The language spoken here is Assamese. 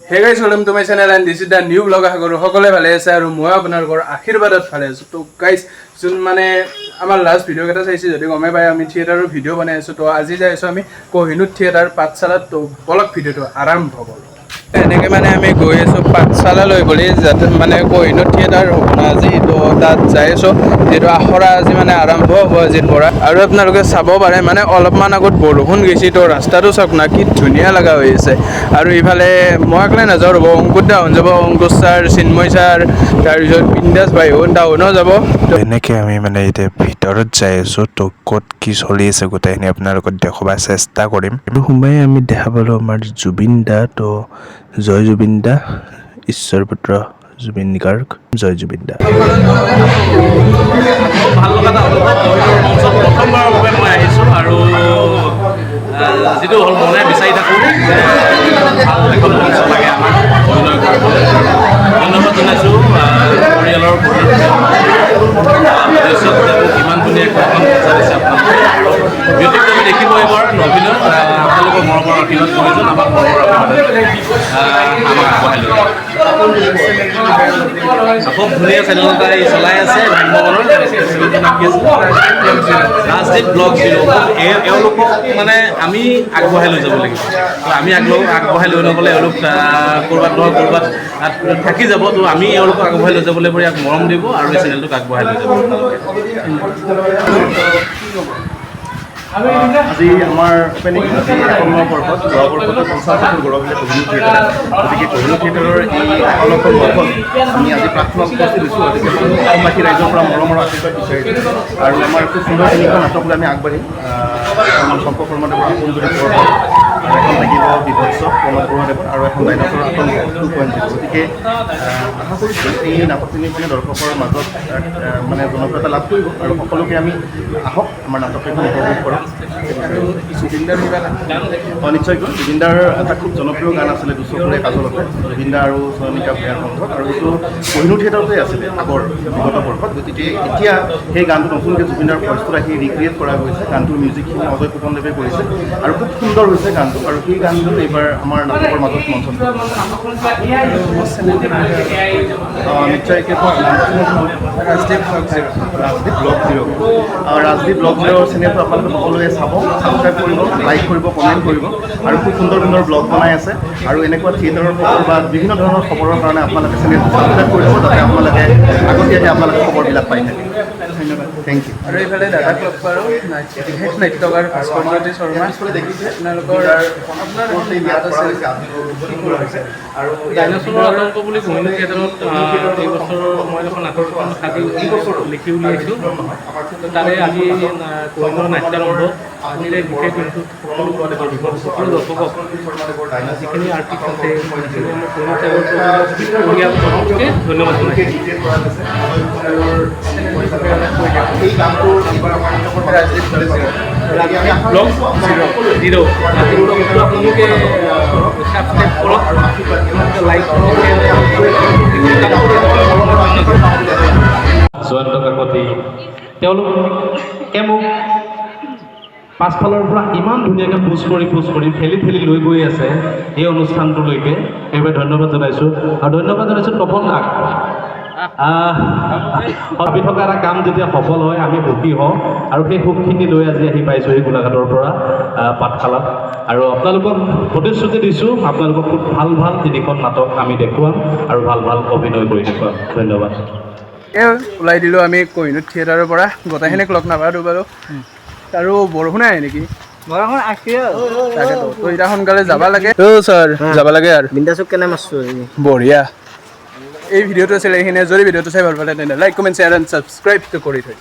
Hey guys, welcome to my channel and this is the new vlog. সকলে ভালে আছে আৰু মই আপোনালোকৰ আশীৰ্বাদত ভালে আছো। তো গাইস যোন মানে আমাৰ লাষ্ট ভিডিও কেটা চাইছে যদি গমে পাই আমি থিয়েটাৰৰ ভিডিও বনাই আছো। তো আজি যাই আছো আমি কোহিনুৰ থিয়েটাৰ পাঠশালাত। তো বলক ভিডিওটো আৰম্ভ হ'ল। এনেকৈ মানে আমি গৈ আছোঁ পাঠশালালৈ বুলি যাতে মানে কোহিনুৰ থিয়েটাৰ হ'ব না আজি। তো তাত যাই আছোঁ যিটো আখৰা আজি মানে আৰম্ভ হ'ব আজিৰ পৰা। আৰু আপোনালোকে চাব পাৰে মানে অলপমান আগত বৰষুণ গৈছে। তো ৰাস্তাটো চাওক না কি ধুনীয়া লগা হৈ আছে। আৰু ইফালে মই অকলে নাযাওঁ ৰ'ব, অংকুৰ দাহন যাব, অংকুৰ ছাৰ, চিন্ময় ছাৰ, তাৰপিছত বিন্দাস ভাইহন দাহনো যাব। এনেকৈ আমি মানে এতিয়া ভিতৰত যাই আছোঁ। তো ক'ত কি চলি আছে গোটেইখিনি আপোনালোকক দেখুৱাব চেষ্টা কৰিম। আৰু সোমাই আমি দেখা পালোঁ আমাৰ জুবিন দা। তো জয় জুবিন দা, ঈশ্বৰ পুত্ৰ জুবিন গাৰ্গ, জয় জুবিন দা। ভাল লগা এটা অনুভৱ মঞ্চত প্ৰথমবাৰৰ বাবে মই আহিছোঁ আৰু যিটো হ'ল মনে বিচাৰি থাকোঁ যে ভাল এখন মঞ্চ লাগে আমাক অভিনয় কৰিবলৈ। ধন্যবাদ জনাইছোঁ পৰিয়ালৰ প্ৰতি ভৱিষ্যত কিমান ধুনীয়াকৈ এখন বিচাৰিছে আপোনালোকে। আৰু ব্যতিক্ৰমী দেখিব এইবাৰ নবীনত আপোনালোকৰ মৰমৰ আশীৰ্বাদ প্ৰয়োজন, আমাক মৰমৰ আশীৰ্বাদ আমাক আগবঢ়াই লৈ খুব ধুনীয়া চেনেল এটাই চলাই আছে ভ্ৰাম্যমানৰ ৰাজদীপ ব্লগ জিৰ'। এওঁলোকক মানে আমি আগবঢ়াই লৈ যাব লাগিব। তো আমি আগবঢ়াই লৈ নগ'লে এওঁলোক ক'ৰবাত নহয় ক'ৰবাত থাকি যাব। তো আমি এওঁলোকক আগবঢ়াই লৈ যাব লাগিব, ইয়াক মৰম দিব আৰু এই চেনেলটোক আগবঢ়াই লৈ যাব। আজি আমাৰ অপেনিং বৰ্ষত যোৱা বৰ্ষত 50 বছৰ গৌৰৱিলে কোহিনুৰ থিয়েটাৰ। গতিকে কোহিনুৰ থিয়েটাৰৰ এই অলপমান বৰ্ষত আমি আজি প্ৰাৰ্থনাত উপস্থিত হৈছোঁ। গতিকে অসমবাসী ৰাইজৰ পৰা মৰমৰ আশীৰ্বাদ বিচাৰিছোঁ আৰু আমাৰ খুব সুন্দৰ তিনিখন নাটক লৈ আমি আগবাঢ়িম। আমাৰ শংকৰ শৰ্মাদেৱৰ আপোনজনী পৰ্বত, এখন থাকিব বিভৎস প্ৰণৱ বৰুৱাদেৱৰ, আৰু এখন ডাইনছৰ আতংক 2.0। গতিকে আশা কৰিছোঁ এই নাটক তিনিখনে দৰ্শকৰ মাজত মানে জনপ্ৰিয়তা লাভ কৰিব আৰু সকলোকে আমি আহক আমাৰ নাটকখন উপভোগ কৰক। নিশ্চয়কৈ জুবিনদাৰ এটা খুব জনপ্ৰিয় গান আছিলে দুচকুৰে কাজলতে, জুবিনদা আৰু চয়নিকা ভূঞাৰ কণ্ঠত, আৰু এইটো কোহিনুৰ থিয়েটাৰতে আছিলে আগৰ বিগত বৰ্ষত। গতিকে এতিয়া সেই গানটো নতুনকৈ জুবিনদাৰ ভইচটোত আহি ৰিক্ৰিয়েট কৰা গৈছে। গানটোৰ মিউজিকখিনি অজয় ফুকনদেৱে কৰিছে আৰু খুব সুন্দৰ হৈছে গানটো। আৰু সেই গানটো এইবাৰ আমাৰ নাটকৰ মাজত মঞ্চন নিশ্চয়কৈ ৰাজদীপ ব্লগ জিৰ'। ৰাজদীপ ব্লগ জিৰ'ৰ চেনেলটো আপোনালোকে সকলোৱে চাব, ছাবস্ক্ৰাইব কৰিব, লাইক কৰিব, কমেণ্ট কৰিব। আৰু খুব সুন্দৰ সুন্দৰ ব্লগ বনাই আছে। আৰু এনেকুৱা থিয়েটাৰৰ খবৰ বা বিভিন্ন ধৰণৰ খবৰৰ কাৰণে আপোনালোকে চেনেলটো ছাবস্ক্ৰাইব কৰিব, যাতে আপোনালোকে আগতীয়াকৈ আপোনালোকে খবৰবিলাক পাই থাকে। ধন্যবাদ, থেংক ইউ। আৰু এইফালে দাদাক লগ পালোঁ, বিশেষ নাট্যকাৰ ভাস্কৰজ্যোতি শৰ্মা। আপোনালোকৰ আৰু ডাইনছৰৰ আতংক বুলি কোহিনুৰ থিয়েটাৰত এইবছৰ মই এখন নাটকখন সাজি লিখি উলিয়াইছোঁ। তাৰে আজি কোহিনুৰ নাট্যাৰম্ভ আজিৰে বিশেষ দিনটোত সকলো দৰ্শকক যিখিনি আৰ্টিষ্ট আছে যিখিনি আমাৰ কোহিনুৰ থিয়েটাৰৰ ধন্যবাদ জনাইছোঁ। এই গানটো ব্লগ জিৰ'। আপোনালোকে ছাবস্ক্ৰাইব কৰক, লাইক কৰক, জয়ন্ত কাকতি তেওঁলোকে মোক পাছফালৰ পৰা ইমান ধুনীয়াকৈ পোজ কৰি ঠেলি লৈ গৈ আছে এই অনুষ্ঠানটোলৈকে। সেইবাবে ধন্যবাদ জনাইছোঁ। আৰু ধন্যবাদ জনাইছোঁ তপন দাক। ভাবি থকা এটা কাম যেতিয়া সফল হয় আমি সুখী হওঁ, আৰু সেই সুখখিনি লৈ আজি আহি পাইছোঁ এই গোলাঘাটৰ পৰা পাঠশালাত। আৰু আপোনালোকক প্ৰতিশ্ৰুতি দিছোঁ আপোনালোকক খুব ভাল ভাল তিনিখন নাটক আমি দেখুৱাম আৰু ভাল ভাল অভিনয় কৰি দেখুৱাম। ধন্যবাদ। ওলাই দিলোঁ আমি কোহিনুৰ থিয়েটাৰৰ পৰা, গোটেইখিনিক লগ নাপালোঁ বাৰু। আৰু বৰষুণ আহে নেকি? বৰষুণ আহিছে তাকেতো। তো এতিয়া সোনকালে যাব লাগে। ছাৰ যাব লাগে আৰু বিন্দাছক কেনে মাৰছোঁ বঢ়িয়া। এই ভিডিঅ'টো আছিলে এইখিনিয়ে। যদি ভিডিঅ'টো চাই ভাল পালে তেন্তে লাইক, কমেণ্ট, শ্বেয়াৰ এণ্ড ছাবস্ক্ৰাইবটো কৰি থৈ